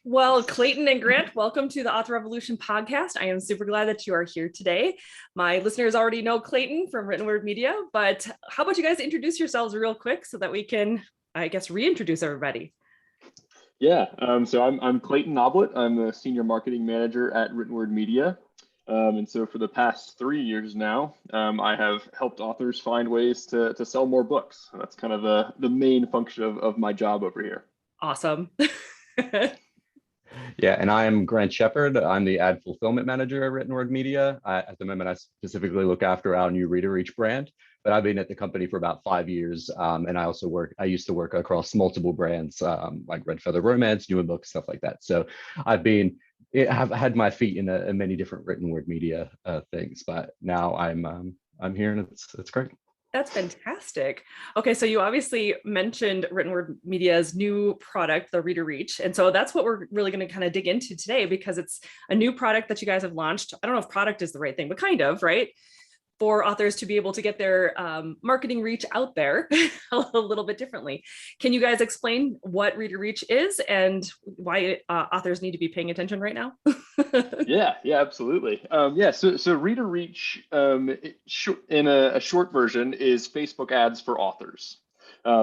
Well, Clayton and Grant, welcome to the Author Revolution podcast. I am super glad that you are here today. My listeners already know Clayton from Written Word Media, but how about you guys introduce yourselves real quick so that we can, I guess, reintroduce everybody. So I'm Clayton Noblit. I'm the senior marketing manager at Written Word Media. And so for the past 3 years now, I have helped authors find ways to sell more books. That's kind of the main function of my job over here. Awesome. Yeah, and I am Grant Shepard. I'm the ad fulfillment manager at Written Word Media. At the moment, I specifically look after our new Reader Reach brand, but I've been at the company for about 5 years. And I used to work across multiple brands like Red Feather Romance, Newer Books, stuff like that. So I've had my feet in many different Written Word Media things, but now I'm here and it's great. That's fantastic. Okay, so you obviously mentioned Written Word Media's new product, the Reader Reach. And so that's what we're really going to kind of dig into today, because it's a new product that you guys have launched. I don't know if product is the right thing, but kind of, right? For authors to be able to get their marketing reach out there a little bit differently. Can you guys explain what Reader Reach is and why authors need to be paying attention right now? Yeah, absolutely. So Reader Reach, in a short version, is Facebook ads for authors.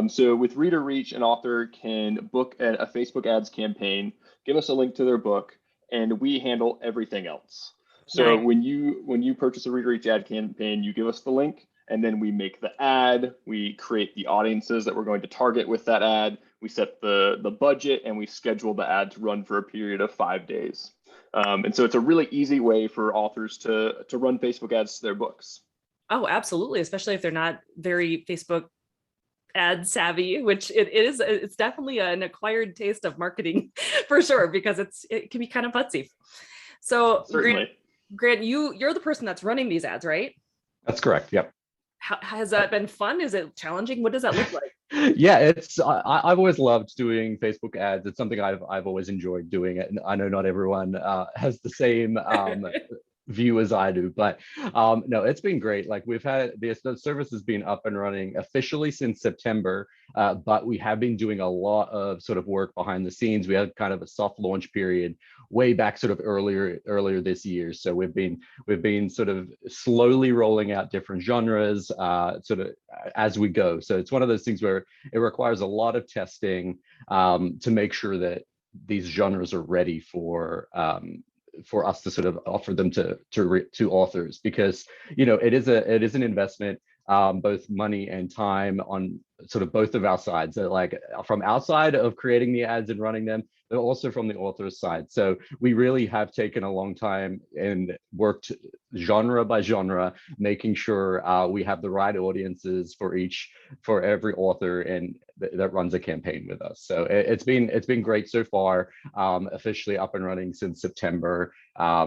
So with Reader Reach, an author can book a Facebook ads campaign, give us a link to their book, and we handle everything else. So Nice. when you purchase a Reader Reach ad campaign, you give us the link, and then we make the ad, we create the audiences that we're going to target with that ad, we set the budget, and we schedule the ad to run for a period of 5 days. And so it's a really easy way for authors to run Facebook ads to their books. Oh, absolutely. Especially if they're not very Facebook ad savvy, which it's definitely an acquired taste of marketing for sure, because it can be kind of futzy. So Certainly. Grant, you're the person that's running these ads, right? That's correct. Yep. Has that been fun? Is it challenging? What does that look like? Yeah, I've always loved doing Facebook ads. It's something I've always enjoyed doing it, and I know not everyone has the same view as I do, but no, it's been great. Like we've had the service has been up and running officially since September, but we have been doing a lot of sort of work behind the scenes. We had kind of a soft launch period way back sort of earlier this year. So we've been sort of slowly rolling out different genres sort of as we go. So it's one of those things where it requires a lot of testing to make sure that these genres are ready for us to sort of offer them to authors, because it is an investment, both money and time on sort of both of our sides. So like from our side of creating the ads and running them, but also from the author's side. So we really have taken a long time and worked genre by genre, making sure we have the right audiences for every author and that runs a campaign with us. So it's been great so far. Officially up and running since September.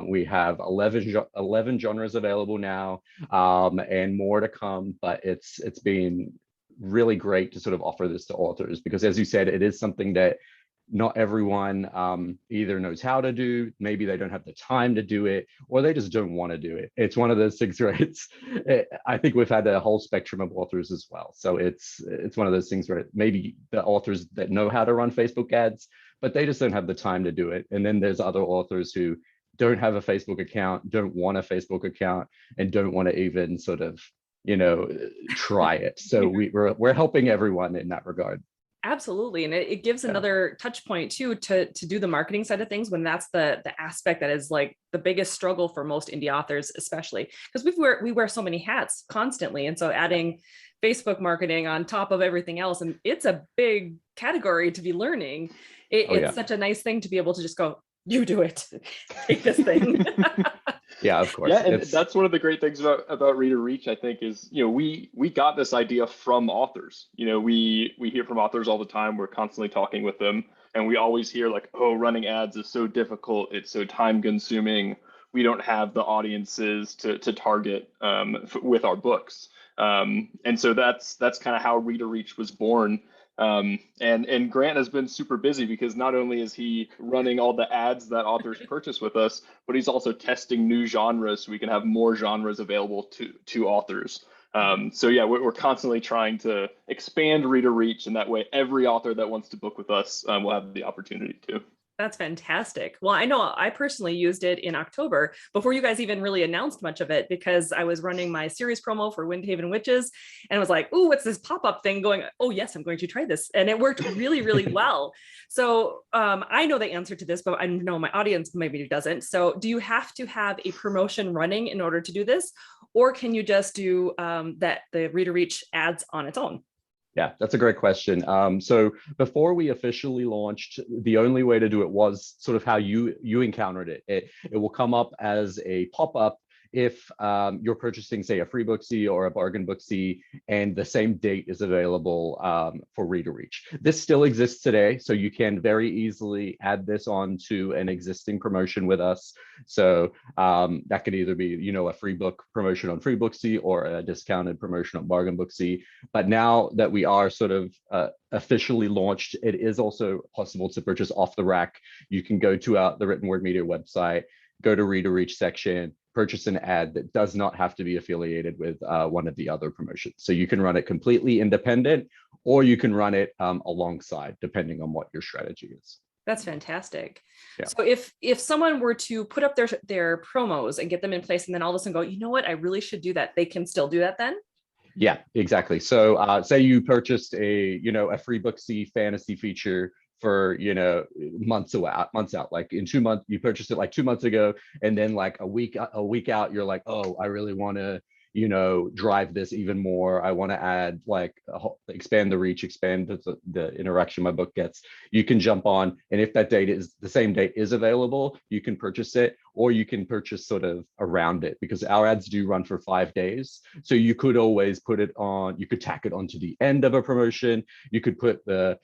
We have 11 genres available now, and more to come. But it's been really great to sort of offer this to authors, because as you said, it is something that not everyone either knows how to do, maybe they don't have the time to do it, or they just don't want to do it. It's one of those things where I think we've had a whole spectrum of authors as well. So it's one of those things where maybe the authors that know how to run Facebook ads, but they just don't have the time to do it. And then there's other authors who don't have a Facebook account, don't want a Facebook account, and don't want to even sort of, try it. So we're helping everyone in that regard. Absolutely. And it gives another touch point too to do the marketing side of things, when that's the aspect that is like the biggest struggle for most indie authors, especially because we wear so many hats constantly. And so adding Facebook marketing on top of everything else, and it's a big category to be learning. It's such a nice thing to be able to just go, you do it, take this thing. Yeah, of course. Yeah, and that's one of the great things about Reader Reach, I think, is we got this idea from authors. We hear from authors all the time. We're constantly talking with them, and we always hear like, oh, running ads is so difficult. It's so time consuming. We don't have the audiences to target with our books. And so that's kind of how Reader Reach was born. And Grant has been super busy, because not only is he running all the ads that authors purchase with us, but he's also testing new genres so we can have more genres available to authors. So yeah, we're constantly trying to expand Reader Reach, and that way every author that wants to book with us will have the opportunity to. That's fantastic. Well, I know I personally used it in October before you guys even really announced much of it, because I was running my series promo for Windhaven Witches and I was like, oh, what's this pop-up thing going? Oh, yes, I'm going to try this. And it worked really, really well. So I know the answer to this, but I know my audience maybe doesn't. So do you have to have a promotion running in order to do this? Or can you just do the reader reach ads on its own? Yeah, that's a great question. So before we officially launched, the only way to do it was sort of how you encountered it. It will come up as a pop-up if you're purchasing, say, a free Booksy or a bargain Booksy, and the same date is available for reader reach. This still exists today, so you can very easily add this on to an existing promotion with us. So that could either be, you know, a free book promotion on free Booksy or a discounted promotion on bargain Booksy. But now that we are sort of officially launched, it is also possible to purchase off the rack. You can go to the Written Word Media website, go to reader reach section, purchase an ad that does not have to be affiliated with one of the other promotions. So you can run it completely independent, or you can run it alongside, depending on what your strategy is. That's fantastic. Yeah. So if someone were to put up their promos and get them in place, and then all of a sudden go, you know what, I really should do that, they can still do that then? Yeah, exactly. So say you purchased a free Booksy fantasy feature for months out, like in 2 months, you purchased it like 2 months ago, and then like a week out, you're like, oh, I really want to drive this even more. I want to add expand the reach, expand the interaction my book gets. You can jump on, and if that date is the same date is available, you can purchase it, or you can purchase sort of around it, because our ads do run for 5 days. So you could always put it on, you could tack it onto the end of a promotion. You could put the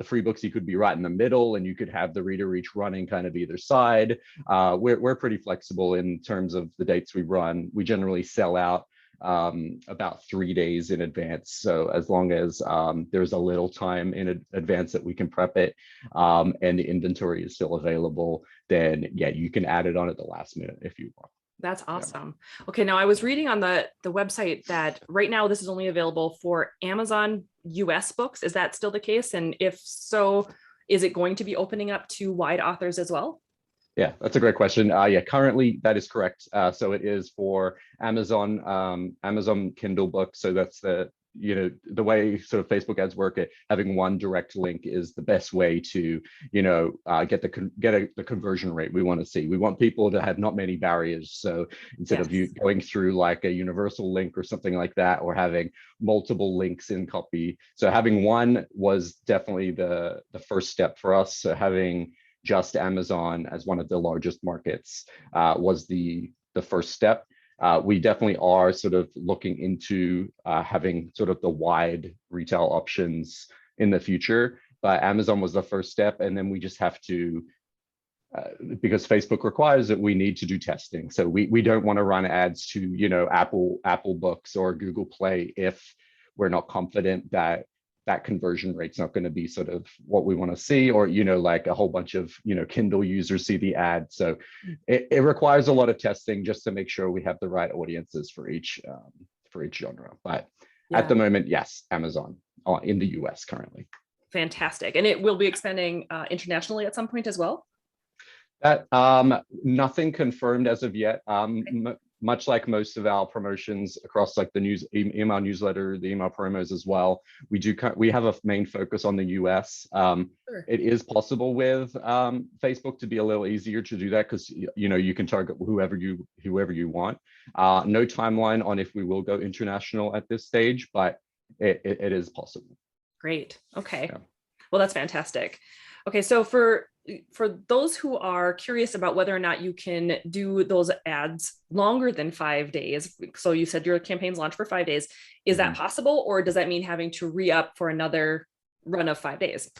free books, you could be right in the middle, and you could have the reader reach running kind of either side. We're pretty flexible in terms of the dates we run. We generally sell out about 3 days in advance. So as long as there's a little time in advance that we can prep it, and the inventory is still available, then yeah, you can add it on at the last minute if you want. That's awesome. Yeah. Okay, now I was reading on the website that right now this is only available for Amazon US books. Is that still the case? And if so, is it going to be opening up to wide authors as well? Yeah, that's a great question. Yeah, currently that is correct. So it is for Amazon, Amazon Kindle books. So that's the way sort of Facebook ads work. Having one direct link is the best way to get the conversion rate we want to see. We want people to have not many barriers. So instead of you going through like a universal link or something like that, or having multiple links in copy. So having one was definitely the first step for us. So having just Amazon as one of the largest markets was the first step. We definitely are sort of looking into having sort of the wide retail options in the future, but Amazon was the first step. And then we just have to, because Facebook requires it, we need to do testing. So we don't want to run ads to, Apple Books or Google Play if we're not confident that conversion rate's not going to be sort of what we want to see, or like a whole bunch of Kindle users see the ad. So it requires a lot of testing just to make sure we have the right audiences for each genre. But at the moment, yes, Amazon in the US currently. Fantastic. And it will be expanding internationally at some point as well? That nothing confirmed as of yet. Much like most of our promotions across like the email newsletter, the email promos as well, we have a main focus on the US. Sure. It is possible with Facebook to be a little easier to do that, because you can target whoever you want. No timeline on if we will go international at this stage, but it is possible. Great. Okay. Yeah. Well, that's fantastic. Okay, so for those who are curious about whether or not you can do those ads longer than 5 days, so you said your campaign's launched for 5 days, is that possible, or does that mean having to re-up for another run of 5 days?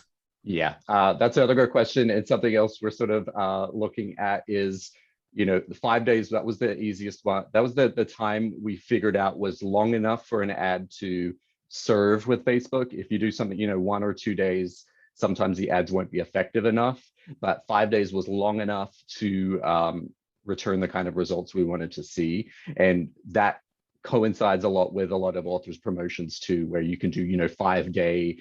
Yeah, that's another good question. And something else we're sort of looking at is, the 5 days, that was the easiest one. That was the time we figured out was long enough for an ad to serve with Facebook. If you do something, 1 or 2 days, sometimes the ads won't be effective enough, but 5 days was long enough to return the kind of results we wanted to see. And that coincides a lot with a lot of authors promotions too, where you can do, 5-day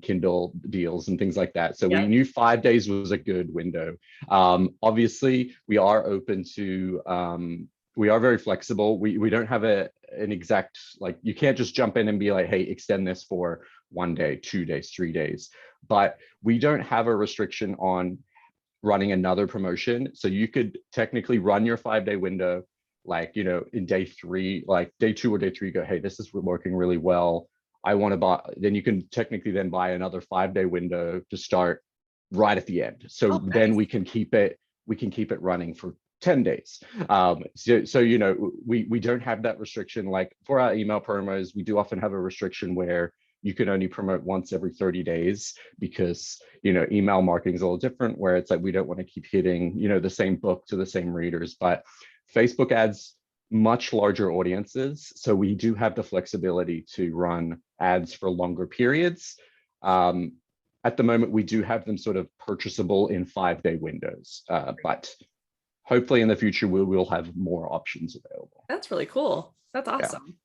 Kindle deals and things like that. So we knew 5 days was a good window. Obviously, we are open to, we are very flexible. We don't have an exact, like, you can't just jump in and be like, hey, extend this for 1 day, 2 days, 3 days. But we don't have a restriction on running another promotion. So you could technically run your 5-day window, like, in day 3, like day 2 or day 3, go, hey, this is working really well. I want to buy, then you can technically then buy another 5-day window to start right at the end. So then we can keep it running for 10 days. So we don't have that restriction. Like for our email promos, we do often have a restriction where you can only promote once every 30 days because, email marketing is a little different, where it's like, we don't want to keep hitting, the same book to the same readers. But Facebook ads, much larger audiences. So we do have the flexibility to run ads for longer periods. At the moment, we do have them sort of purchasable in 5-day windows, but hopefully in the future, we'll have more options available. That's really cool. That's awesome.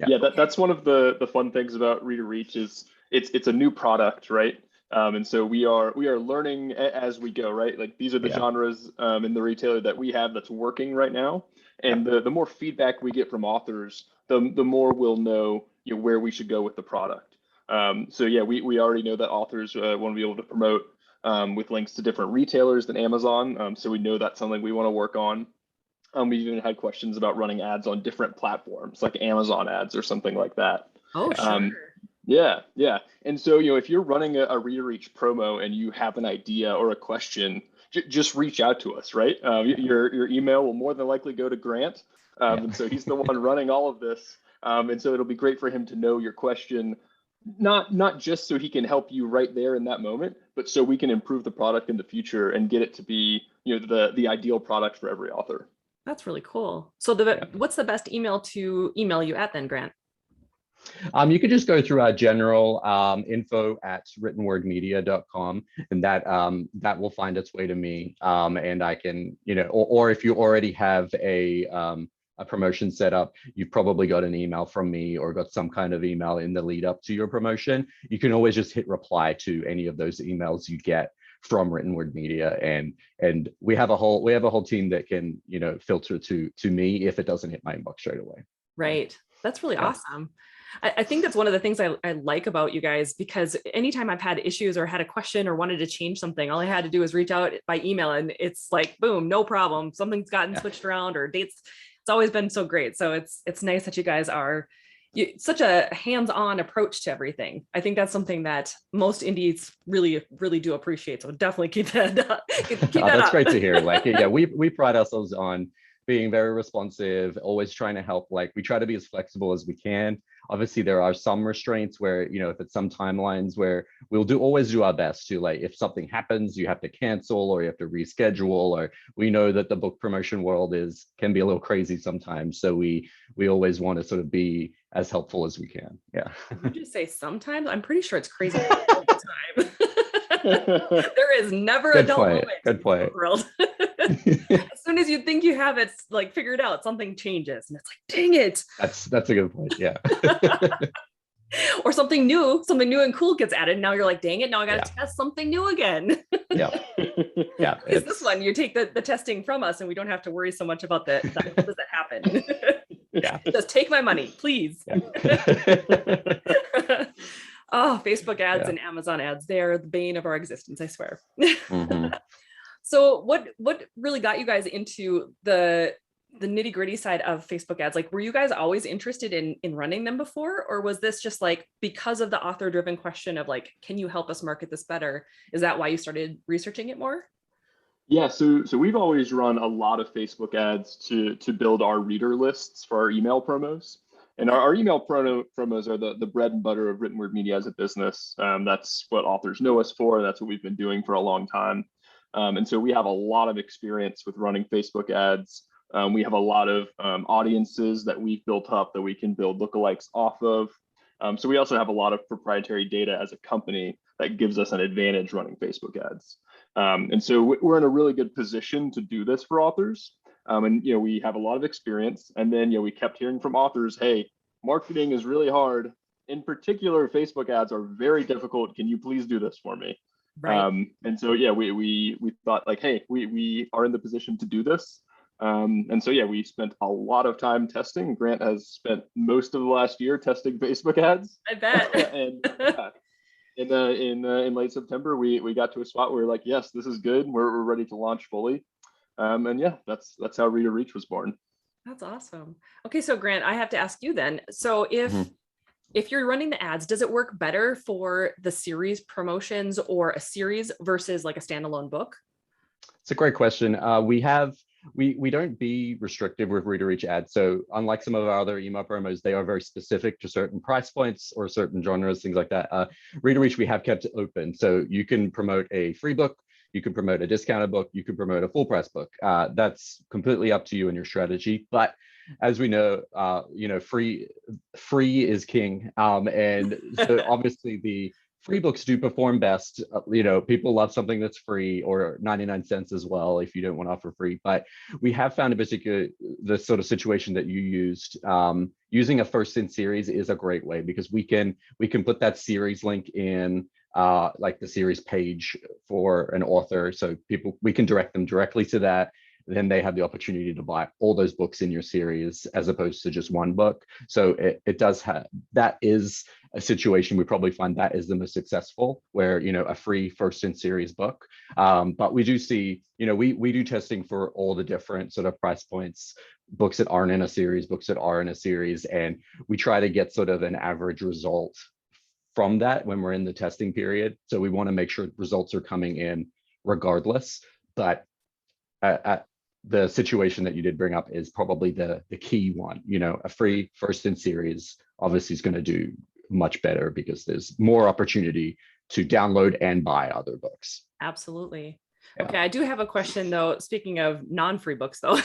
Yeah, that's one of the fun things about Reader Reach is it's a new product, right? And so we are learning as we go, right? Like these are the genres in the retailer that we have that's working right now. And the more feedback we get from authors, the more we'll know, where we should go with the product. So yeah, we already know that authors want to be able to promote with links to different retailers than Amazon. So we know that's something we want to work on. We've even had questions about running ads on different platforms like Amazon ads or something like that. Oh, sure. Yeah. And so, if you're running a Reader Reach promo and you have an idea or a question, just reach out to us, right? Your email will more than likely go to Grant. And so he's the one running all of this. And so it'll be great for him to know your question, not just so he can help you right there in that moment, but so we can improve the product in the future and get it to be, the ideal product for every author. That's really cool. So what's the best email to email you at then, Grant? You could just go through our general info@writtenwordmedia.com, and that will find its way to me. And I can, or if you already have a promotion set up, you've probably got an email from me or got some kind of email in the lead up to your promotion. You can always just hit reply to any of those emails you get from Written Word Media, and we have a whole team that can, filter to me if it doesn't hit my inbox straight away. Right. That's really awesome. I think that's one of the things I like about you guys, because anytime I've had issues or had a question or wanted to change something, all I had to do is reach out by email and it's like, boom, no problem. Something's gotten switched around or dates. It's always been so great. So it's nice that you guys are such a hands-on approach to everything. I think that's something that most indies really, really do appreciate. So definitely keep that up. That's great to hear. Like, we pride ourselves on being very responsive, always trying to help. Like, we try to be as flexible as we can. Obviously, there are some restraints where, if it's some timelines where we'll always do our best to, like, if something happens, you have to cancel or you have to reschedule, or we know that the book promotion world can be a little crazy sometimes. So we always want to sort of be as helpful as we can. Yeah. Did you just say sometimes? I'm pretty sure it's crazy all the time. There is never a dull moment. Good point. World. As soon as you think you have it like figured out, something changes, and it's like, dang it. That's a good point. Yeah. Or something new and cool gets added. Now you're like, dang it, now I got to test something new again. Yeah. Is this one you take the testing from us, and we don't have to worry so much about the does that happen? Yeah. Just take my money, please. Yeah. Oh, Facebook ads and Amazon ads, they're the bane of our existence, I swear. Mm-hmm. So what really got you guys into the nitty gritty side of Facebook ads? Like, were you guys always interested in running them before? Or was this just like, because of the author driven question of like, can you help us market this better? Is that why you started researching it more? Yeah, so we've always run a lot of Facebook ads to build our reader lists for our email promos. And our email promos are the bread and butter of Written Word Media as a business. That's what authors know us for. That's what we've been doing for a long time. And so we have a lot of experience with running Facebook ads. We have a lot of audiences that we've built up that we can build lookalikes off of. So we also have a lot of proprietary data as a company that gives us an advantage running Facebook ads. And so we're in a really good position to do this for authors. And we have a lot of experience. And then we kept hearing from authors, hey, marketing is really hard. In particular, Facebook ads are very difficult. Can you please do this for me? Right. And so we thought like, hey, we are in the position to do this. And so we spent a lot of time testing. Grant has spent most of the last year testing Facebook ads. I bet. And in late September, we got to a spot where we're like, yes, this is good. We're ready to launch fully. And that's how Reader Reach was born. That's awesome. Okay, so Grant, I have to ask you then. So if you're running the ads, does it work better for the series promotions or a series versus like a standalone book? It's a great question. We don't be restrictive with Reader Reach ads. So unlike some of our other email promos, they are very specific to certain price points or certain genres, things like that. Reader Reach, we have kept it open. So you can promote a free book, you can promote a discounted book, you can promote a full price book. That's completely up to you and your strategy. But as we know, free is king. And so obviously the free books do perform best. People love something that's free, or 99 cents as well if you don't want to offer free. But we have found in particular the sort of situation that you used, using a first in series is a great way, because we can put that series link in like the series page for an author, so we can direct them directly to that. Then they have the opportunity to buy all those books in your series as opposed to just one book. So it does have, that is a situation we probably find that is the most successful, where a free first in series book. But we do see, we do testing for all the different sort of price points, books that aren't in a series, books that are in a series, and we try to get sort of an average result from that when we're in the testing period. So we want to make sure results are coming in regardless. But the situation that you did bring up is probably the key one. A free first in series obviously is going to do much better because there's more opportunity to download and buy other books. Absolutely. Yeah. Okay, I do have a question though. Speaking of non-free books though,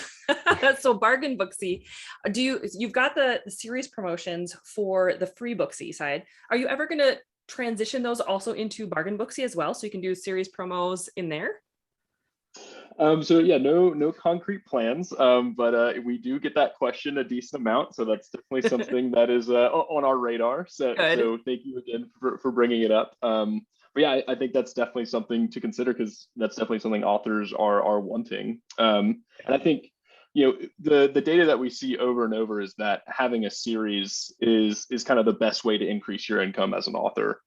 so Bargain Booksy, you've got the series promotions for the free Booksy side. Are you ever going to transition those also into Bargain Booksy as well, so you can do series promos in there? No concrete plans, but we do get that question a decent amount. So that's definitely something that is on our radar. So thank you again for bringing it up. I think that's definitely something to consider, because that's definitely something authors are wanting. And I think, the data that we see over and over is that having a series is kind of the best way to increase your income as an author.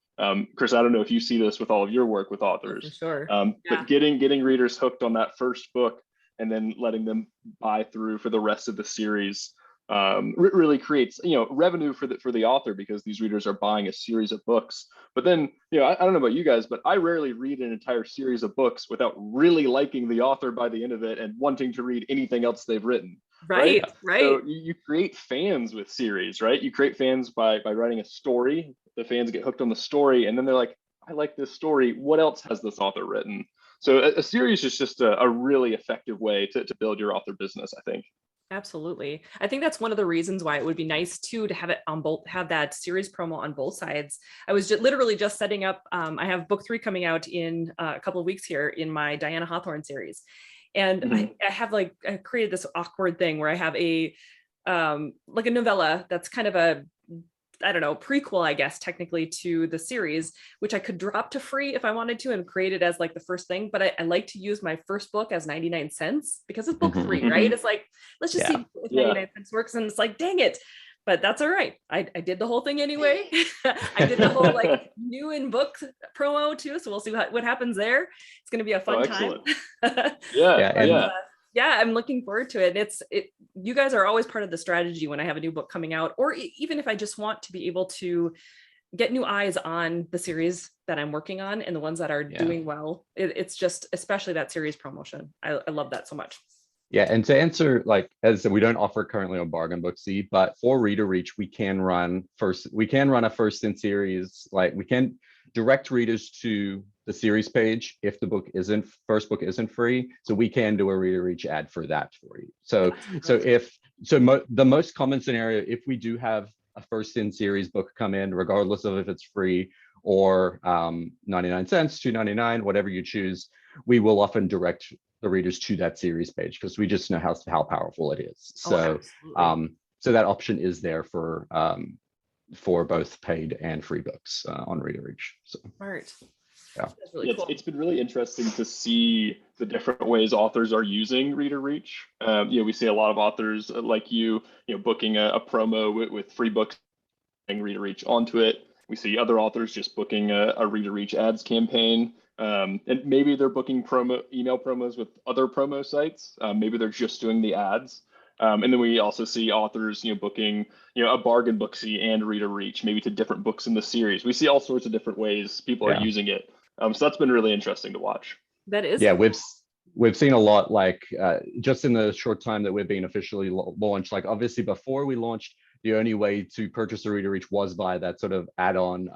Chris, I don't know if you see this with all of your work with authors, for sure. But getting readers hooked on that first book and then letting them buy through for the rest of the series really creates revenue for the author, because these readers are buying a series of books. But then I don't know about you guys, but I rarely read an entire series of books without really liking the author by the end of it and wanting to read anything else they've written. Right. So you create fans with series, right? You create fans by writing a story. The fans get hooked on the story, and then they're like, I like this story. What else has this author written? So a series is just a really effective way to build your author business, I think. Absolutely. I think that's one of the reasons why it would be nice too to have it on both, have that series promo on both sides. I was literally just setting up, I have book 3 coming out in a couple of weeks here in my Diana Hawthorne series. And I have I created this awkward thing where I have a like a novella that's kind of a, I don't know, prequel, I guess, technically to the series, which I could drop to free if I wanted to and create it as like the first thing. But I like to use my first book as 99 cents because it's book 3, right? It's like, let's just see if 99 cents works. And it's like, dang it. But that's all right. I did the whole thing anyway. I did the whole like new in book promo too. So we'll see what happens there. It's going to be a fun time. Yeah, I'm looking forward to it. You guys are always part of the strategy when I have a new book coming out, or even if I just want to be able to get new eyes on the series that I'm working on and the ones that are doing well. It's just, especially that series promotion. I love that so much. Yeah, and to answer, like, as I said, we don't offer currently on Bargain Booksy, but for Reader Reach, we can run a first in series, like we can direct readers to the series page if the first book isn't free. So we can do a Reader Reach ad for that for you. The most common scenario, if we do have a first in series book come in, regardless of if it's free or 99 cents, $2.99, whatever you choose, we will often direct the readers to that series page because we just know how powerful it is. So so that option is there for both paid and free books on Reader Reach. So smart. Yeah. That's really cool. It's been really interesting to see the different ways authors are using Reader Reach. We see a lot of authors like booking a promo with free books and Reader Reach onto it. We see other authors just booking a Reader Reach ads campaign. And maybe they're booking email promos with other promo sites. Maybe they're just doing the ads. And then we also see authors, booking, a bargain booksy and Reader Reach, maybe to different books in the series. We see all sorts of different ways people are using it. So that's been really interesting to watch. That is. Yeah, we've seen a lot, like just in the short time that we've been officially launched. Like obviously before we launched, the only way to purchase a Reader Reach was by that sort of add-on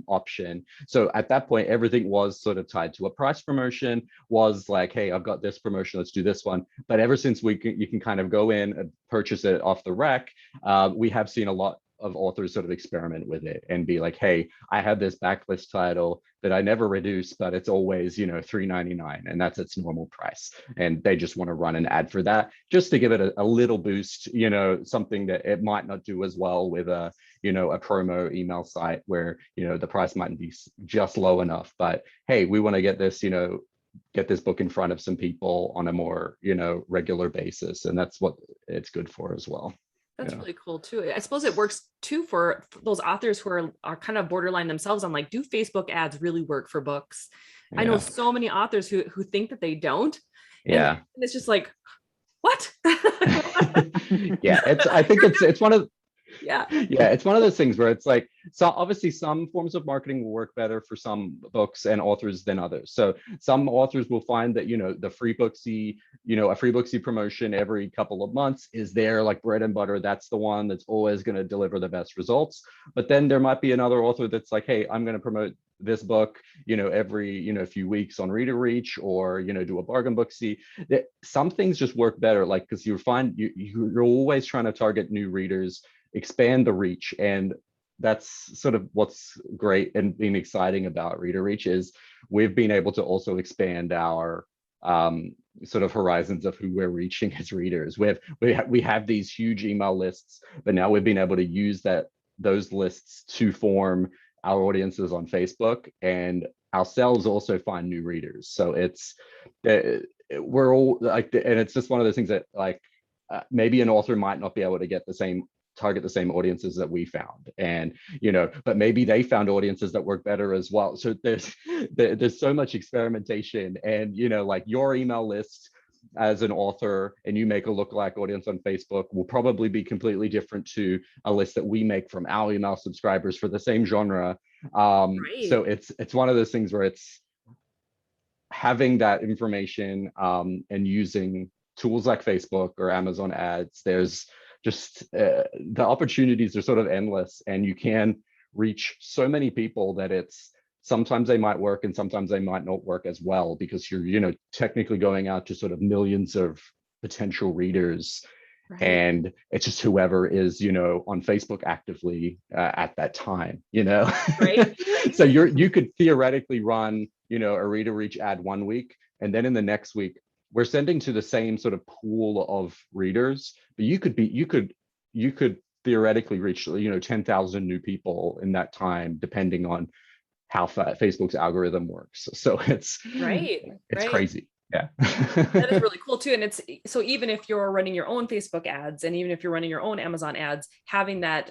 option. So at that point, everything was sort of tied to a price promotion, was like, hey, I've got this promotion, let's do this one. But ever since you can kind of go in and purchase it off the rack, we have seen a lot of authors sort of experiment with it and be like, hey, I have this backlist title that I never reduce, but it's always, $3.99, and that's its normal price. And they just want to run an ad for that just to give it a little boost, something that it might not do as well with a promo email site where, the price might be just low enough. But hey, we want to get this, get this book in front of some people on a more, regular basis. And that's what it's good for as well. That's really cool too. I suppose it works too for those authors who are kind of borderline themselves on like, do Facebook ads really work for books? I know so many authors who think that they don't. And it's just like, what? I think it's one of it's one of those things where it's like, so obviously some forms of marketing will work better for some books and authors than others. So some authors will find that, the free booksy, a free booksy promotion every couple of months is their like bread and butter. That's the one that's always going to deliver the best results. But then there might be another author that's like, hey, I'm going to promote this book, every, few weeks on Reader Reach, or, do a bargain booksy. Some things just work better, like, because you're always trying to target new readers, expand the reach. And that's sort of what's great and been exciting about Reader Reach is we've been able to also expand our sort of horizons of who we're reaching as readers. We have these huge email lists, but now we've been able to use those lists to form our audiences on Facebook, and ourselves also find new readers. So we're all like, and it's just one of those things that like maybe an author might not be able to target the same audiences that we found, and but maybe they found audiences that work better as well. So there's so much experimentation, and like your email list as an author and you make a lookalike audience on Facebook will probably be completely different to a list that we make from our email subscribers for the same genre. So it's one of those things where it's having that information and using tools like Facebook or Amazon ads. There's just the opportunities are sort of endless, and you can reach so many people that sometimes they might work and sometimes they might not work as well, because you're technically going out to sort of millions of potential readers. Right. And it's just whoever is on Facebook actively at that time. Right. So you could theoretically run a Reader Reach ad one week, and then in the next week we're sending to the same sort of pool of readers, but you could theoretically reach 10,000 new people in that time, depending on how Facebook's algorithm works. So it's crazy. Yeah. That is really cool too. And it's so even if you're running your own Facebook ads, and even if you're running your own Amazon ads, having that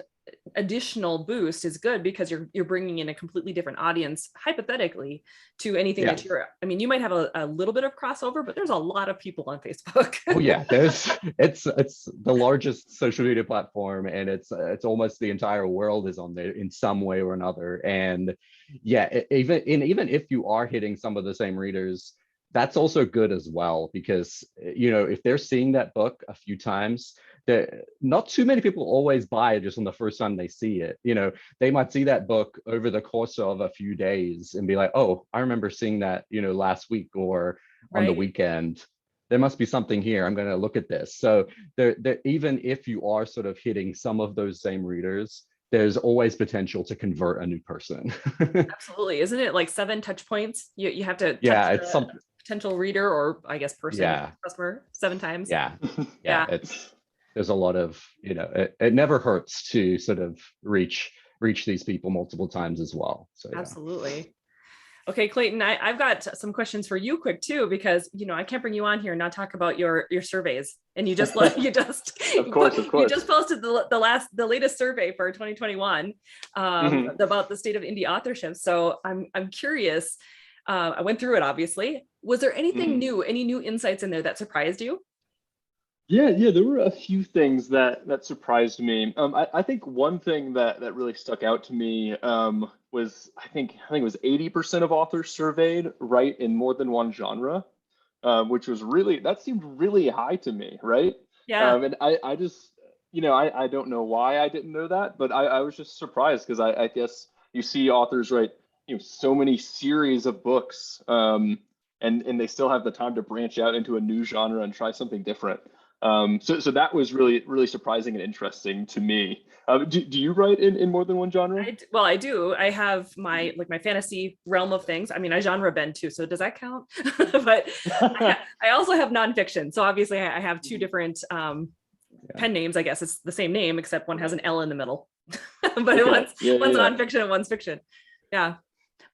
additional boost is good, because you're bringing in a completely different audience, hypothetically, to anything that you might have a little bit of crossover, but there's a lot of people on Facebook. Oh yeah, it's the largest social media platform, and it's almost the entire world is on there in some way or another. And even if you are hitting some of the same readers, that's also good as well, because if they're seeing that book a few times, not too many people always buy it just on the first time they see it. They might see that book over the course of a few days and be like, oh, I remember seeing that last week or on the weekend. There must be something here. I'm going to look at this. So even if you are sort of hitting some of those same readers, there's always potential to convert a new person. Absolutely. Isn't it like 7 touch points? You have to Yeah, touch it's the potential reader, or I guess person, yeah, customer 7 times. yeah, Yeah. There's a lot of, it never hurts to sort of reach these people multiple times as well. So yeah. Absolutely. Okay, Clayton, I've got some questions for you quick too, because I can't bring you on here and not talk about your surveys. And you just Of course. You just posted the latest survey for 2021 about the state of indie authorship. So I'm curious. I went through it, obviously. Was there anything new, any new insights in there that surprised you? Yeah, there were a few things that surprised me. I think one thing that really stuck out to me was I think it was 80% of authors surveyed write in more than one genre, which was that seemed really high to me, right? Yeah. And I just I don't know why I didn't know that, but I was just surprised because I guess you see authors write so many series of books, and they still have the time to branch out into a new genre and try something different. So that was really surprising and interesting to me. Do you write in more than one genre? Well, I do. I have my fantasy realm of things. I mean, I genre bend too, so does that count? But I also have nonfiction. So obviously I have 2 different pen names. I guess it's the same name, except one has an L in the middle. But one's nonfiction and one's fiction. Yeah.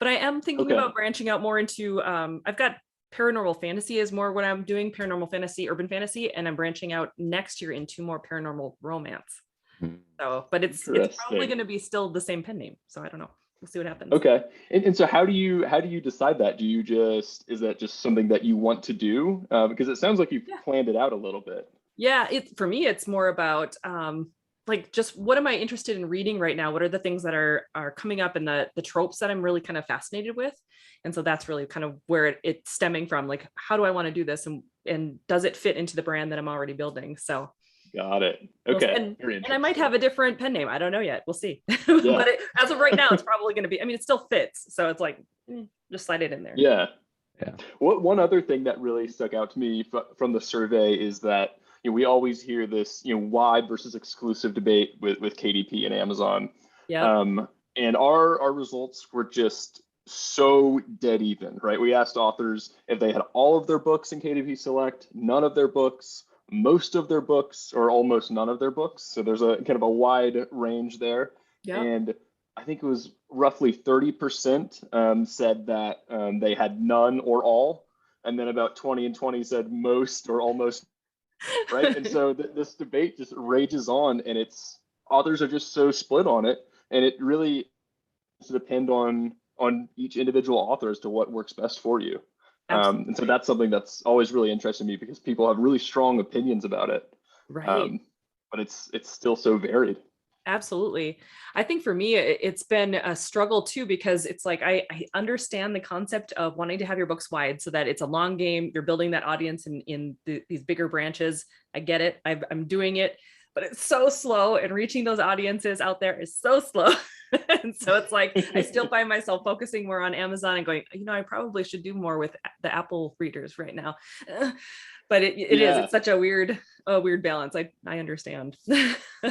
But I am thinking about branching out more into, I've got paranormal fantasy is more what I'm doing, paranormal fantasy, urban fantasy, and I'm branching out next year into more paranormal romance. So, but it's probably going to be still the same pen name. So I don't know. We'll see what happens. Okay. And so how do you decide that? Is that just something that you want to do? Because it sounds like you've planned it out a little bit. Yeah. For me, it's more about, just what am I interested in reading right now? What are the things that are coming up in the tropes that I'm really kind of fascinated with? And so that's really kind of where it's stemming from. Like, how do I want to do this? And does it fit into the brand that I'm already building? So. Got it. Okay. And I might have a different pen name. I don't know yet. We'll see. But as of right now, it's probably going to be, it still fits. So it's like, just slide it in there. Yeah. One other thing that really stuck out to me from the survey is that we always hear this wide versus exclusive debate with KDP and Amazon. Yeah. And our results were just so dead even, right? We asked authors if they had all of their books in KDP Select, none of their books, most of their books, or almost none of their books. So there's a kind of a wide range there. Yeah. And I think it was roughly 30% said that they had none or all. And then about 20 and 20 said most or almost. Right. And so this debate just rages on, and authors are just so split on it. And it really depends on each individual author as to what works best for you. And so that's something that's always really interested me, because people have really strong opinions about it. Right. But it's still so varied. Absolutely. I think for me, it's been a struggle too, because it's like, I understand the concept of wanting to have your books wide so that it's a long game. You're building that audience in these bigger branches. I get it. I'm doing it, but it's so slow, and reaching those audiences out there is so slow. And so it's like, I still find myself focusing more on Amazon and going, I probably should do more with the Apple readers right now. But it's such a weird balance. I understand.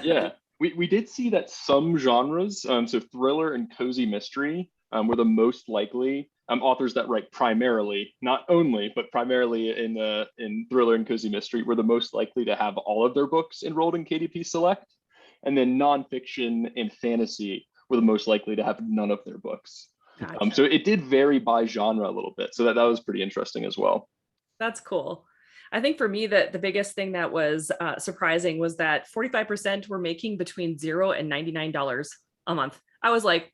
Yeah. We did see that some genres, so thriller and cozy mystery, were the most likely authors that write primarily, not only, but primarily in thriller and cozy mystery, were the most likely to have all of their books enrolled in KDP Select. And then nonfiction and fantasy were the most likely to have none of their books. Gotcha. So it did vary by genre a little bit. So that was pretty interesting as well. That's cool. I think for me, the biggest thing that was surprising was that 45% were making between $0 and $99 a month. I was like,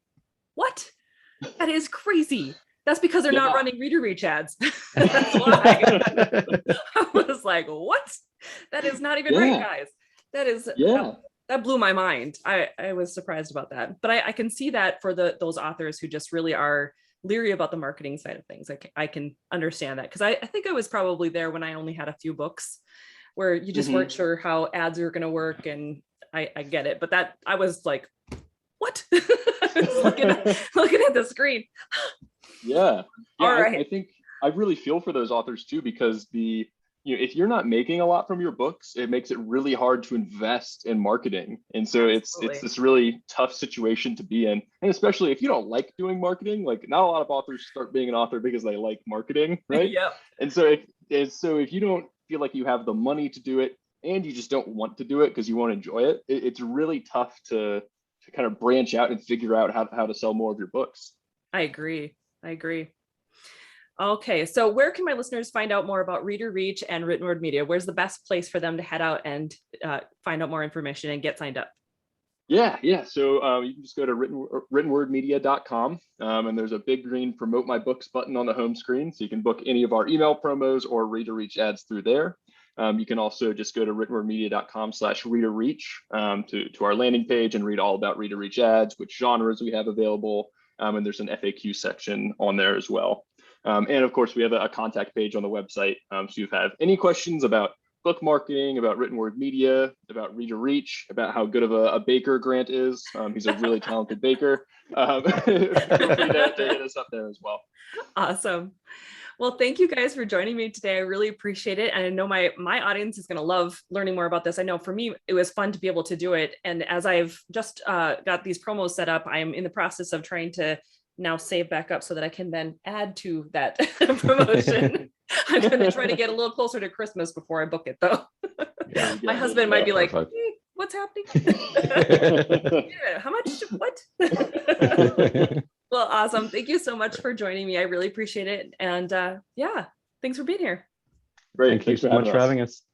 what? That is crazy. That's because they're not running reader reach ads. That's why. I was like, what? That is not even right, guys. That is, that blew my mind. I was surprised about that. But I can see that for those authors who just really are leery about the marketing side of things. I can understand that, because I think I was probably there when I only had a few books, where you just weren't sure how ads are going to work, and I get it. But that I was like, what? looking at the screen. Yeah. All right. I think I really feel for those authors too, because the if you're not making a lot from your books, it makes it really hard to invest in marketing. And so it's this really tough situation to be in. And especially if you don't like doing marketing, like not a lot of authors start being an author because they like marketing, right? Yeah. And so if you don't feel like you have the money to do it and you just don't want to do it because you won't enjoy it, it's really tough to kind of branch out and figure out how to sell more of your books. I agree. Okay, so where can my listeners find out more about Reader Reach and Written Word Media? Where's the best place for them to head out and find out more information and get signed up? Yeah. So you can just go to writtenwordmedia.com, and there's a big green Promote My Books button on the home screen. So you can book any of our email promos or Reader Reach ads through there. You can also just go to writtenwordmedia.com/Reader Reach to our landing page and read all about Reader Reach ads, which genres we have available, and there's an FAQ section on there as well. And of course, we have a contact page on the website. So if you have any questions about book marketing, about Written Word Media, about Reader Reach, about how good of a baker Grant is, he's a really talented baker, feel free to hit us up there as well. Awesome. Well, thank you guys for joining me today. I really appreciate it. And I know my audience is going to love learning more about this. I know for me, it was fun to be able to do it. And as I've just got these promos set up, I'm in the process of trying to now save back up so that I can then add to that promotion. I'm going to try to get a little closer to Christmas before I book it, though. Yeah, my husband might be like, what's happening? Yeah, how much? What? Well, awesome. Thank you so much for joining me. I really appreciate it. And yeah, thanks for being here. Great. Thank you so much for having us.